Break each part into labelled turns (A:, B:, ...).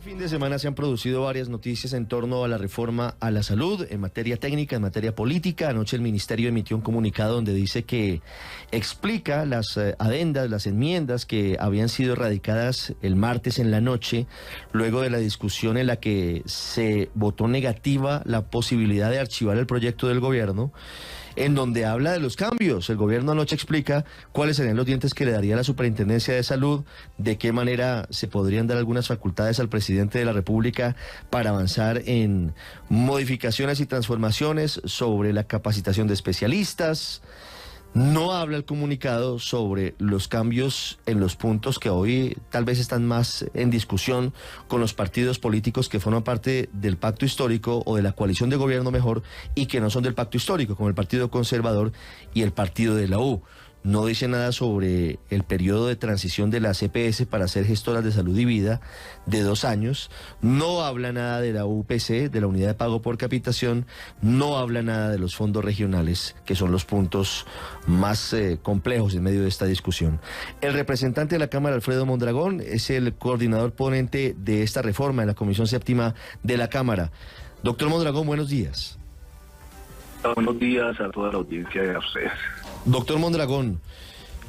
A: Fin de semana se han producido varias noticias en torno a la reforma a la salud, en materia técnica, en materia política. Anoche el Ministerio emitió un comunicado donde dice que explica las adendas, las enmiendas que habían sido radicadas el martes en la noche, luego de la discusión en la que se votó negativa la posibilidad de archivar el proyecto del gobierno, en donde habla de los cambios. El gobierno anoche explica cuáles serían los dientes que le daría la Superintendencia de Salud, de qué manera se podrían dar algunas facultades al presidente de la República para avanzar en modificaciones y transformaciones sobre la capacitación de especialistas. No habla el comunicado sobre los cambios en los puntos que hoy tal vez están más en discusión con los partidos políticos que forman parte del pacto histórico o de la coalición de gobierno mejor y que no son del pacto histórico, como el Partido Conservador y el Partido de la U. No dice nada sobre el periodo de transición de las EPS para ser gestoras de salud y vida de 2 años. No habla nada de la UPC, de la unidad de pago por capitación. No habla nada de los fondos regionales, que son los puntos más complejos en medio de esta discusión. El representante de la Cámara, Alfredo Mondragón, es el coordinador ponente de esta reforma en la Comisión Séptima de la Cámara. Doctor Mondragón, buenos días.
B: Buenos días a toda la audiencia y a ustedes.
A: Doctor Mondragón,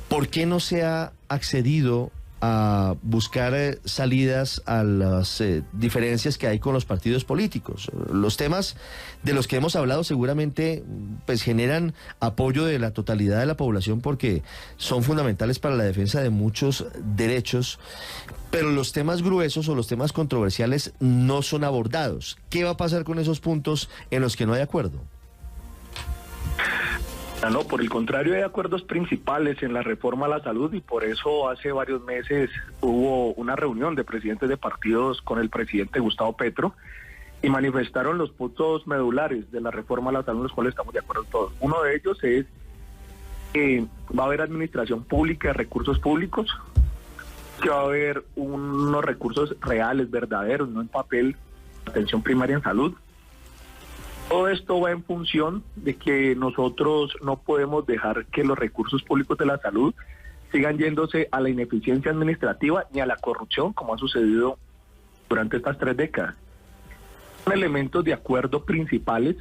A: ¿por qué no se ha accedido a buscar salidas a las diferencias que hay con los partidos políticos? Los temas de los que hemos hablado seguramente pues generan apoyo de la totalidad de la población porque son fundamentales para la defensa de muchos derechos, pero los temas gruesos o los temas controversiales no son abordados. ¿Qué va a pasar con esos puntos en los que no hay acuerdo?
B: No, por el contrario, hay acuerdos principales en la reforma a la salud y por eso hace varios meses hubo una reunión de presidentes de partidos con el presidente Gustavo Petro y manifestaron los puntos medulares de la reforma a la salud, en los cuales estamos de acuerdo todos. Uno de ellos es que va a haber administración pública de recursos públicos, que va a haber unos recursos reales, verdaderos, no en papel, atención primaria en salud. Todo esto va en función de que nosotros no podemos dejar que los recursos públicos de la salud sigan yéndose a la ineficiencia administrativa ni a la corrupción, como ha sucedido durante estas 3 décadas. Son elementos de acuerdo principales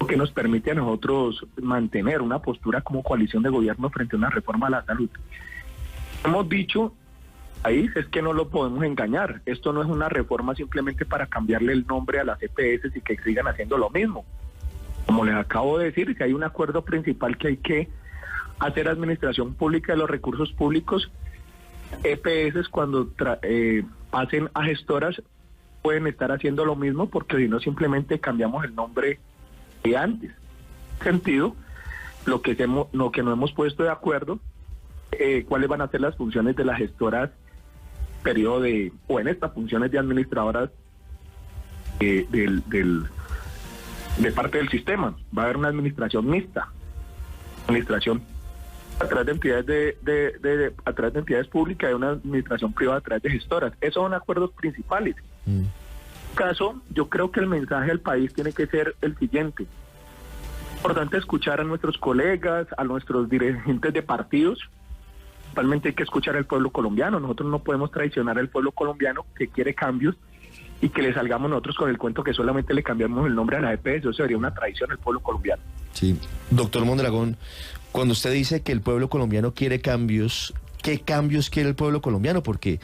B: que nos permite a nosotros mantener una postura como coalición de gobierno frente a una reforma a la salud. Hemos dicho ahí es que no lo podemos engañar. Esto no es una reforma simplemente para cambiarle el nombre a las EPS y que sigan haciendo lo mismo. Como les acabo de decir, si hay un acuerdo principal que hay que hacer administración pública de los recursos públicos, EPS cuando pasen a gestoras pueden estar haciendo lo mismo porque si no simplemente cambiamos el nombre de antes. En ese sentido, lo que no hemos puesto de acuerdo, cuáles van a ser las funciones de las gestoras o en estas funciones de administradoras de parte del sistema. Va a haber una administración mixta, administración a través de entidades a través de entidades públicas y una administración privada a través de gestoras. Esos son acuerdos principales. En este caso, yo creo que el mensaje al país tiene que ser el siguiente. Es importante escuchar a nuestros colegas, a nuestros dirigentes de partidos. Principalmente hay que escuchar al pueblo colombiano. Nosotros no podemos traicionar al pueblo colombiano que quiere cambios y que le salgamos nosotros con el cuento que solamente le cambiamos el nombre a la EPS. Eso sería una traición al pueblo colombiano.
A: Sí, doctor Mondragón, cuando usted dice que el pueblo colombiano quiere cambios, ¿qué cambios quiere el pueblo colombiano? Porque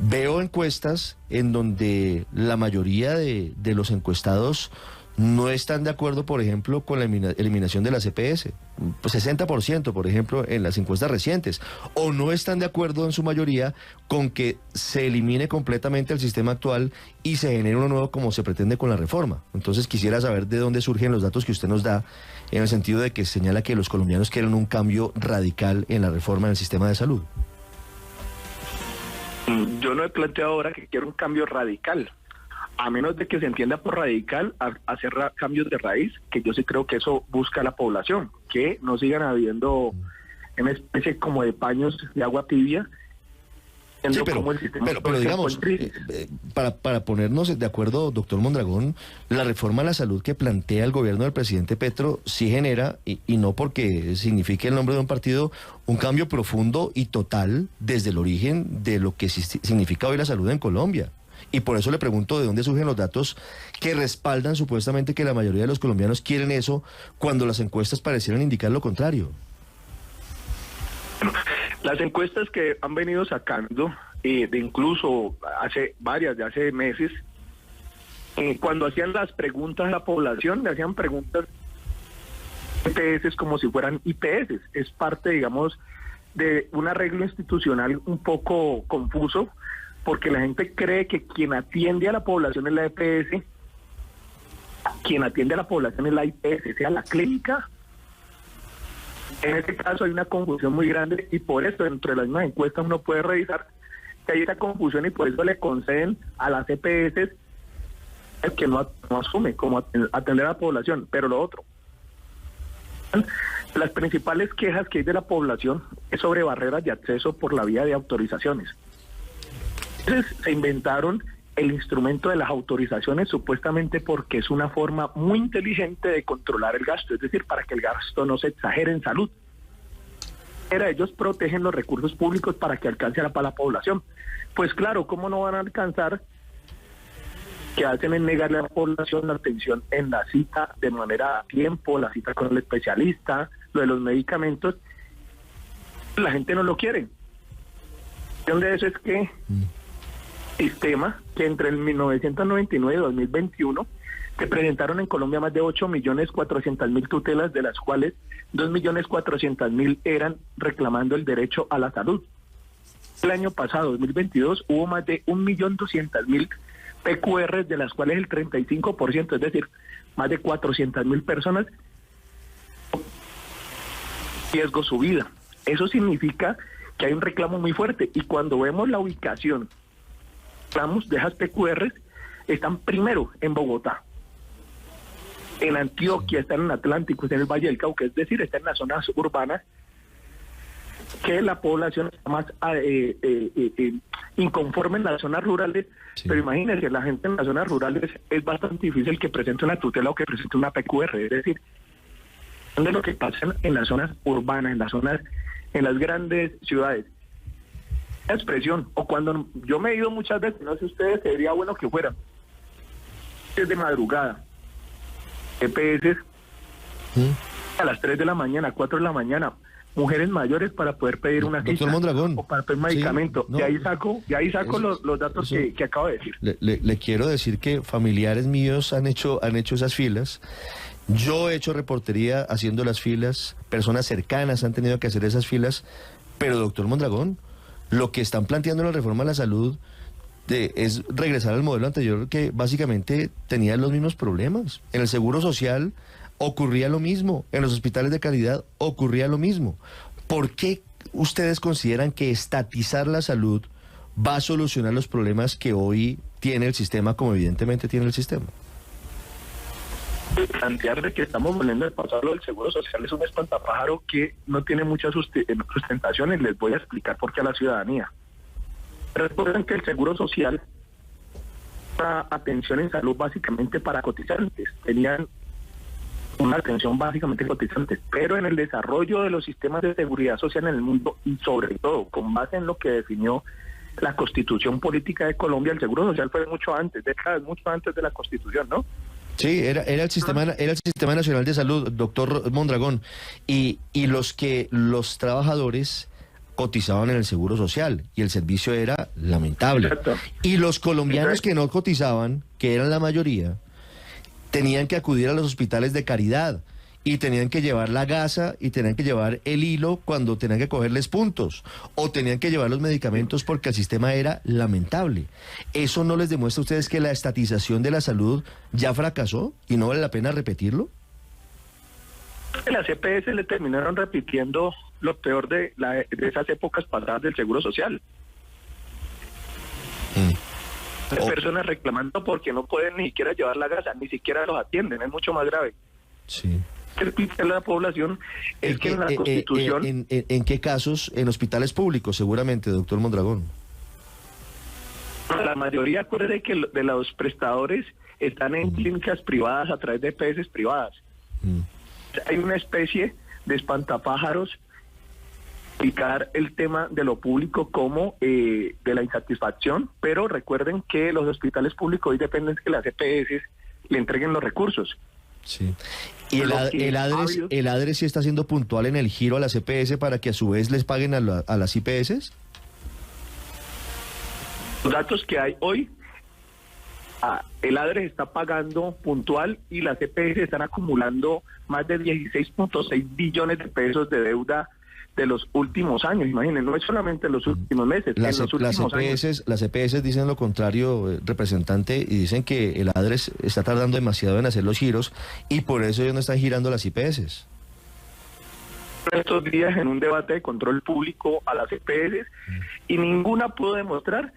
A: veo encuestas en donde la mayoría de los encuestados no están de acuerdo, por ejemplo, con la eliminación de las EPS. Pues 60%, por ejemplo, en las encuestas recientes. O no están de acuerdo en su mayoría con que se elimine completamente el sistema actual y se genere uno nuevo como se pretende con la reforma. Entonces quisiera saber de dónde surgen los datos que usted nos da en el sentido de que señala que los colombianos quieren un cambio radical en la reforma del sistema de salud.
B: Yo no he planteado ahora que quiero un cambio radical. A menos de que se entienda por radical, hacer cambios de raíz, que yo sí creo que eso busca la población, que no sigan habiendo una especie como de paños de agua tibia.
A: Sí, pero digamos, para ponernos de acuerdo, doctor Mondragón, la reforma a la salud que plantea el gobierno del presidente Petro sí genera, y no porque signifique el nombre de un partido, un cambio profundo y total desde el origen de lo que significa hoy la salud en Colombia. Y por eso le pregunto de dónde surgen los datos que respaldan supuestamente que la mayoría de los colombianos quieren eso, cuando las encuestas parecieran indicar lo contrario.
B: Las encuestas que han venido sacando, de incluso hace meses, cuando hacían las preguntas a la población, le hacían preguntas EPS como si fueran IPS. Es parte, digamos, de un arreglo institucional un poco confuso, porque la gente cree que quien atiende a la población es la EPS, quien atiende a la población es la IPS, sea la clínica. En este caso hay una confusión muy grande y por eso dentro de las mismas encuestas uno puede revisar que hay esa confusión y por eso le conceden a las EPS el que no asume como atender a la población. Pero lo otro, las principales quejas que hay de la población es sobre barreras de acceso por la vía de autorizaciones. Entonces se inventaron el instrumento de las autorizaciones supuestamente porque es una forma muy inteligente de controlar el gasto, es decir, para que el gasto no se exagere en salud. Ellos protegen los recursos públicos para que alcance para la población. Pues claro, ¿cómo no van a alcanzar? Que hacen es negarle a la población la atención en la cita de manera a tiempo, la cita con el especialista, lo de los medicamentos. La gente no lo quiere. De eso es que sistema que entre el 1999 y 2021 se presentaron en Colombia más de 8.400.000 tutelas, de las cuales 2.400.000 eran reclamando el derecho a la salud. El año pasado, 2022, hubo más de 1.200.000 PQR, de las cuales el 35%, es decir, más de 400.000 personas, riesgo su vida. Eso significa que hay un reclamo muy fuerte, y cuando vemos la ubicación de esas PQR, están primero en Bogotá, en Antioquia, están en Atlántico, están en el Valle del Cauca, es decir, están en las zonas urbanas, que la población está más inconforme en las zonas rurales. Sí. Pero imagínense, la gente en las zonas rurales es bastante difícil que presente una tutela o que presente una PQR, es decir, de lo que pasa en las zonas urbanas, en las grandes ciudades. La expresión, o cuando yo me he ido muchas veces, no sé ustedes, sería bueno que fueran, es de madrugada, EPS, a las 3 de la mañana, 4 de la mañana, mujeres mayores para poder pedir una cita o para pedir medicamento. Sí, no, de ahí saco los datos que acabo de decir.
A: Le quiero decir que familiares míos han hecho esas filas. Yo he hecho reportería haciendo las filas, personas cercanas han tenido que hacer esas filas, pero doctor Mondragón, lo que están planteando en la reforma a la salud es regresar al modelo anterior, que básicamente tenía los mismos problemas. En el Seguro Social ocurría lo mismo, en los hospitales de calidad ocurría lo mismo. ¿Por qué ustedes consideran que estatizar la salud va a solucionar los problemas que hoy tiene el sistema, como evidentemente tiene el sistema?
B: Plantear de que estamos volviendo a pasar lo del Seguro Social es un espantapájaro que no tiene mucha sustentación, y les voy a explicar por qué a la ciudadanía. Recuerden que el Seguro Social da atención en salud básicamente para cotizantes, tenían una atención básicamente cotizantes, pero en el desarrollo de los sistemas de seguridad social en el mundo, y sobre todo con base en lo que definió la Constitución Política de Colombia, el Seguro Social fue mucho antes, décadas mucho antes de la Constitución, ¿no?
A: Sí, era el sistema nacional de salud, doctor Mondragón, y los trabajadores cotizaban en el Seguro Social y el servicio era lamentable.
B: Exacto.
A: Y los colombianos que no cotizaban, que eran la mayoría, tenían que acudir a los hospitales de caridad y tenían que llevar la gasa y tenían que llevar el hilo cuando tenían que cogerles puntos, o tenían que llevar los medicamentos porque el sistema era lamentable. ¿Eso no les demuestra a ustedes que la estatización de la salud ya fracasó y no vale la pena repetirlo?
B: Las EPS le terminaron repitiendo lo peor de esas épocas pasadas del Seguro Social. Las personas reclamando porque no pueden ni siquiera llevar la gasa, ni siquiera los atienden, es mucho más grave.
A: Sí.
B: El pico de la población es que en la Constitución...
A: ¿En qué casos? En hospitales públicos, seguramente, doctor Mondragón.
B: La mayoría, acuérdate que de los prestadores están en clínicas privadas a través de EPS privadas. Hay una especie de espantapájaros explicar el tema de lo público como de la insatisfacción, pero recuerden que los hospitales públicos hoy dependen de que las EPS le entreguen los recursos.
A: Sí. ¿Y el ADRES sí está siendo puntual en el giro a las EPS para que a su vez les paguen a las IPS?
B: Los datos que hay hoy, el ADRES está pagando puntual y las EPS están acumulando más de 16.6 billones de pesos de deuda de los últimos años. Imaginen, no es solamente en los últimos meses, en los últimos años.
A: Las EPS dicen lo contrario, representante, y dicen que el ADRES está tardando demasiado en hacer los giros y por eso ellos no están girando las IPS.
B: Estos días en un debate de control público a las EPS y ninguna pudo demostrar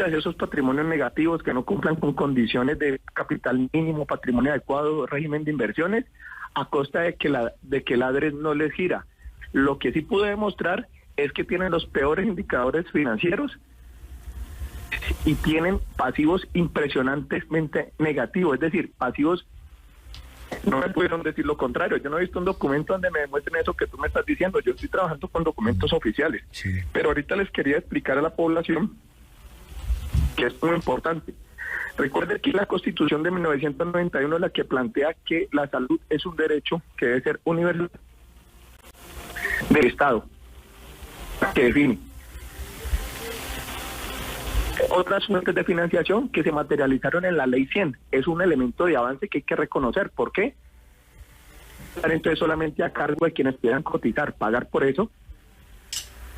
B: esos patrimonios negativos que no cumplan con condiciones de capital mínimo, patrimonio adecuado, régimen de inversiones, a costa de que el ADRES no les gira. Lo que sí pude demostrar es que tienen los peores indicadores financieros y tienen pasivos impresionantemente negativos, es decir, pasivos, no me pudieron decir lo contrario. Yo no he visto un documento donde me demuestren eso que tú me estás diciendo. Yo estoy trabajando con documentos oficiales, sí. Pero ahorita les quería explicar a la población que es muy importante. Recuerde que la Constitución de 1991 es la que plantea que la salud es un derecho que debe ser universal del Estado, que define otras fuentes de financiación que se materializaron en la Ley 100. Es un elemento de avance que hay que reconocer. ¿Por qué? Entonces solamente a cargo de quienes quieran cotizar, pagar por eso,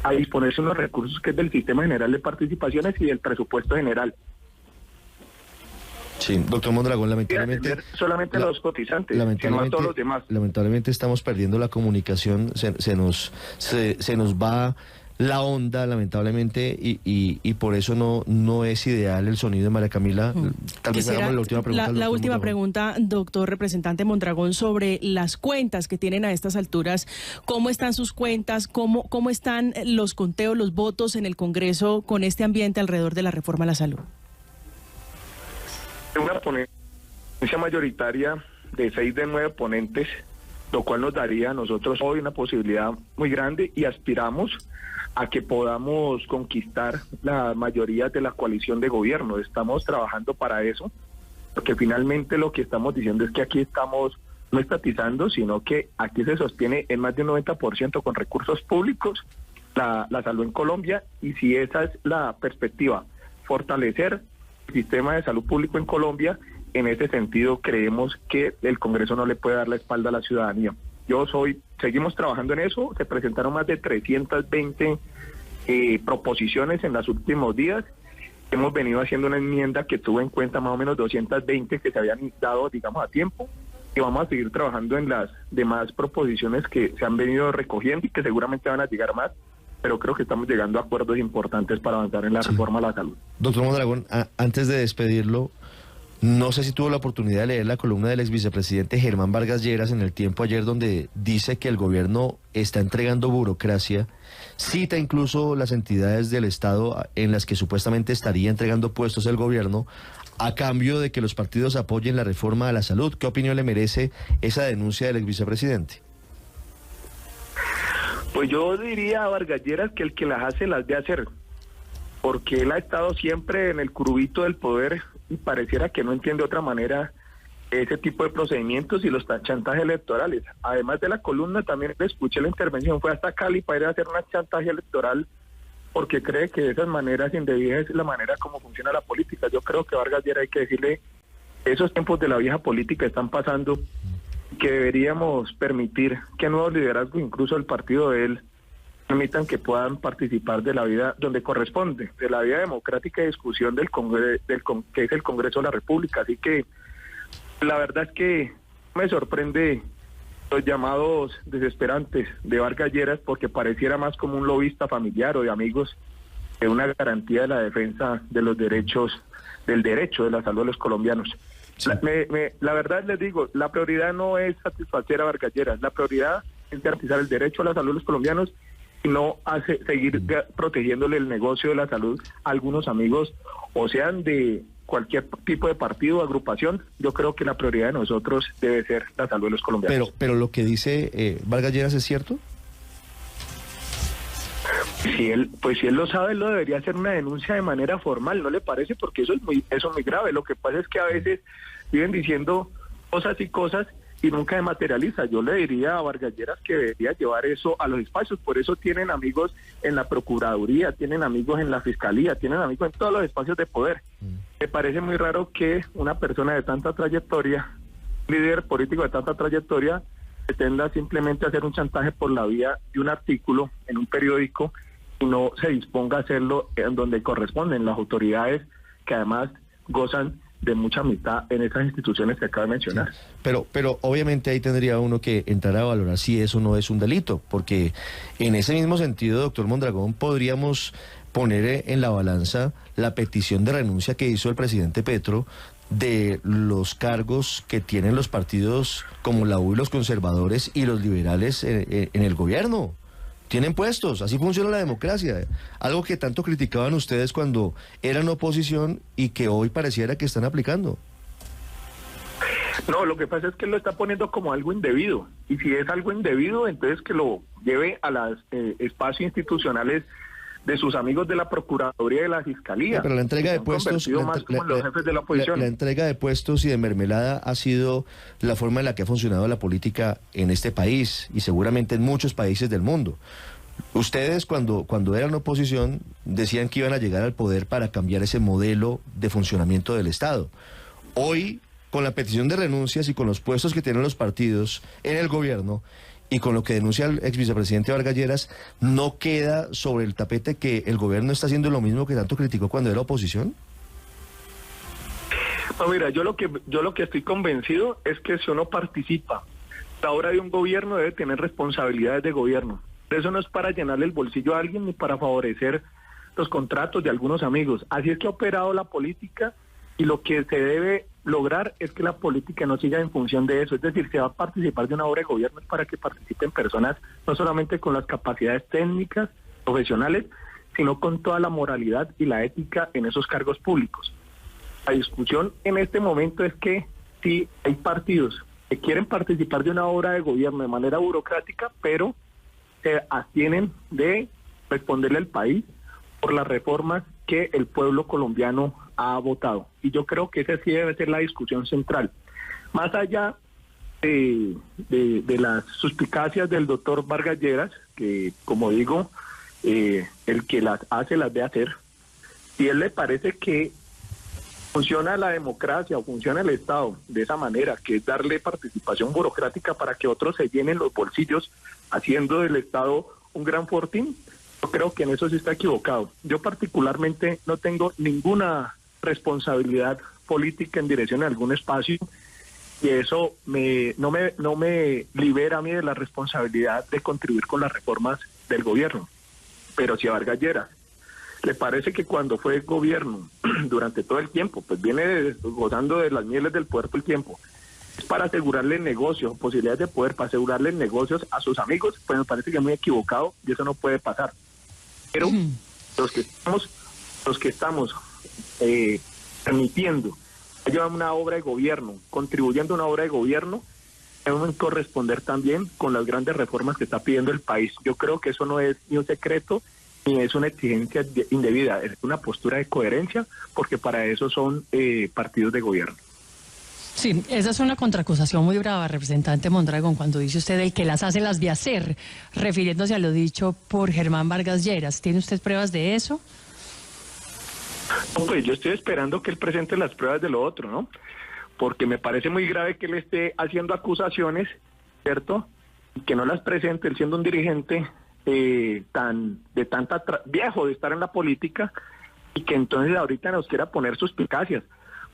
B: a disponerse unos recursos que es del Sistema General de Participaciones y del Presupuesto General.
A: Sí, doctor Mondragón, lamentablemente...
B: Solamente los cotizantes, sino a todos los demás.
A: Lamentablemente estamos perdiendo la comunicación, se nos va la onda, lamentablemente, y por eso no es ideal el sonido de María Camila. Tal vez hagamos la última pregunta.
C: La última pregunta, doctor representante Mondragón, sobre las cuentas que tienen a estas alturas. ¿Cómo están sus cuentas? ¿Cómo están los conteos, los votos en el Congreso con este ambiente alrededor de la reforma a la salud?
B: Una ponencia mayoritaria de 6 de 9 ponentes, lo cual nos daría a nosotros hoy una posibilidad muy grande y aspiramos a que podamos conquistar la mayoría de la coalición de gobierno. Estamos trabajando para eso, porque finalmente lo que estamos diciendo es que aquí estamos no estatizando, sino que aquí se sostiene en más de un 90% con recursos públicos la salud en Colombia, y si esa es la perspectiva, fortalecer el sistema de salud público en Colombia, en ese sentido creemos que el Congreso no le puede dar la espalda a la ciudadanía. Seguimos trabajando en eso, se presentaron más de 320 proposiciones en los últimos días. Hemos venido haciendo una enmienda que tuvo en cuenta más o menos 220 que se habían dado, digamos, a tiempo, y vamos a seguir trabajando en las demás proposiciones que se han venido recogiendo y que seguramente van a llegar más, pero creo que estamos llegando a acuerdos importantes para avanzar en la reforma a la salud.
A: Doctor Mondragón, antes de despedirlo, no sé si tuvo la oportunidad de leer la columna del ex vicepresidente Germán Vargas Lleras en El Tiempo ayer, donde dice que el gobierno está entregando burocracia, cita incluso las entidades del Estado en las que supuestamente estaría entregando puestos el gobierno a cambio de que los partidos apoyen la reforma a la salud. ¿Qué opinión le merece esa denuncia del ex vicepresidente?
B: Pues yo diría a Vargas Lleras que el que las hace las debe hacer, porque él ha estado siempre en el curubito del poder y pareciera que no entiende otra manera ese tipo de procedimientos y los chantajes electorales. Además de la columna, también escuché la intervención, fue hasta Cali para ir a hacer una chantaje electoral porque cree que de esas maneras indebidas es la manera como funciona la política. Yo creo que Vargas Lleras hay que decirle, esos tiempos de la vieja política están pasando, que deberíamos permitir que nuevos liderazgos, incluso el partido de él, permitan que puedan participar de la vida donde corresponde, de la vida democrática y discusión que es el Congreso de la República. Así que la verdad es que me sorprende los llamados desesperantes de Vargas Lleras, porque pareciera más como un lobista familiar o de amigos que una garantía de la defensa de los derechos, del derecho de la salud de los colombianos. Sí. La verdad les digo, la prioridad no es satisfacer a Vargas Lleras, la prioridad es garantizar el derecho a la salud de los colombianos y no seguir protegiéndole el negocio de la salud a algunos amigos, o sean de cualquier tipo de partido o agrupación. Yo creo que la prioridad de nosotros debe ser la salud de los colombianos.
A: Pero lo que dice Vargas Lleras es cierto.
B: Si él lo sabe, lo debería hacer una denuncia de manera formal, ¿no le parece? Porque eso es muy grave. Lo que pasa es que a veces viven diciendo cosas y cosas y nunca se materializa. Yo le diría a Vargas Lleras que debería llevar eso a los espacios. Por eso tienen amigos en la Procuraduría, tienen amigos en la Fiscalía, tienen amigos en todos los espacios de poder. Me parece muy raro que una persona de tanta trayectoria, líder político de tanta trayectoria, pretenda simplemente hacer un chantaje por la vía de un artículo en un periódico y no se disponga a hacerlo en donde corresponden las autoridades que además gozan de mucha amistad en esas instituciones que acabo de mencionar.
A: Sí, pero obviamente ahí tendría uno que entrar a valorar si eso no es un delito, porque en ese mismo sentido, doctor Mondragón, podríamos poner en la balanza la petición de renuncia que hizo el presidente Petro de los cargos que tienen los partidos como la U y los conservadores y los liberales en el gobierno. Tienen puestos, así funciona la democracia. Algo que tanto criticaban ustedes cuando eran oposición y que hoy pareciera que están aplicando.
B: No, lo que pasa es que lo está poniendo como algo indebido. Y si es algo indebido, entonces que lo lleve a los espacios institucionales de sus amigos de la Procuraduría y de la Fiscalía.
A: Pero la entrega de puestos, la entrega de puestos y de mermelada ha sido la forma en la que ha funcionado la política en este país y seguramente en muchos países del mundo. Ustedes cuando eran oposición decían que iban a llegar al poder para cambiar ese modelo de funcionamiento del Estado. Hoy, con la petición de renuncias y con los puestos que tienen los partidos en el gobierno, y con lo que denuncia el ex vicepresidente Vargas Lleras, ¿no queda sobre el tapete que el gobierno está haciendo lo mismo que tanto criticó cuando era oposición?
B: No, mira, yo lo que estoy convencido es que si uno participa, la obra de un gobierno debe tener responsabilidades de gobierno. Eso no es para llenarle el bolsillo a alguien ni para favorecer los contratos de algunos amigos. Así es que ha operado la política y lo que se debe lograr es que la política no siga en función de eso. Es decir, se va a participar de una obra de gobierno es para que participen personas no solamente con las capacidades técnicas, profesionales, sino con toda la moralidad y la ética en esos cargos públicos. La discusión en este momento es que sí hay partidos que quieren participar de una obra de gobierno de manera burocrática, pero se abstienen de responderle al país por las reformas que el pueblo colombiano ha votado. Y yo creo que esa sí debe ser la discusión central. Más allá de las suspicacias del doctor Vargas Lleras, que como digo, el que las hace las debe hacer, si él le parece que funciona la democracia o funciona el Estado de esa manera, que es darle participación burocrática para que otros se llenen los bolsillos, haciendo del Estado un gran fortín, yo creo que en eso sí está equivocado. Yo particularmente no tengo ninguna responsabilidad política en dirección a algún espacio y eso no me libera a mí de la responsabilidad de contribuir con las reformas del gobierno. Pero si a Vargas Lleras le parece que cuando fue gobierno durante todo el tiempo, pues viene gozando de las mieles del poder todo el tiempo, es para asegurarle negocios, posibilidades de poder, para asegurarle negocios a sus amigos, pues me parece que es muy equivocado y eso no puede pasar. Pero los que estamos permitiendo llevar una obra de gobierno, contribuyendo a una obra de gobierno, deben corresponder también con las grandes reformas que está pidiendo el país. Yo creo que eso no es ni un secreto, ni es una exigencia indebida, es una postura de coherencia, porque para eso son partidos de gobierno.
D: Sí, esa es una contraacusación muy brava, representante Mondragón, cuando dice usted el que las hace las de hacer, refiriéndose a lo dicho por Germán Vargas Lleras. ¿Tiene usted pruebas de eso?
B: No, pues yo estoy esperando que él presente las pruebas de lo otro, ¿no? Porque me parece muy grave que él esté haciendo acusaciones, ¿cierto? Y que no las presente, él siendo un dirigente viejo de estar en la política, y que entonces ahorita nos quiera poner suspicacias.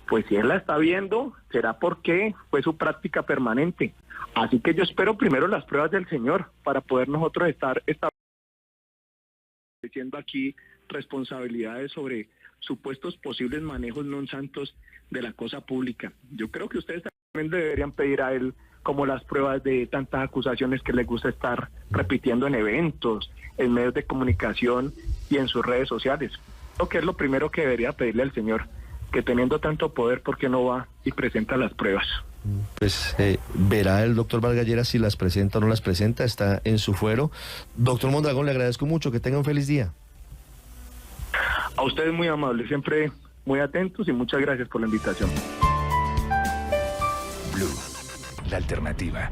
B: Pues si él la está viendo, será porque fue su práctica permanente. Así que yo espero primero las pruebas del señor para poder nosotros estar estableciendo aquí responsabilidades sobre supuestos posibles manejos non santos de la cosa pública. Yo creo que ustedes también deberían pedir a él como las pruebas de tantas acusaciones que le gusta estar repitiendo en eventos, en medios de comunicación y en sus redes sociales. Creo que es lo primero que debería pedirle al señor, que teniendo tanto poder, ¿por qué no va y presenta las pruebas?
A: Pues verá el doctor Vargas Lleras si las presenta o no las presenta, está en su fuero. Doctor Mondragón, le agradezco mucho, que tenga un feliz día.
B: A ustedes muy amables, siempre muy atentos y muchas gracias por la invitación.
E: Blue, la alternativa.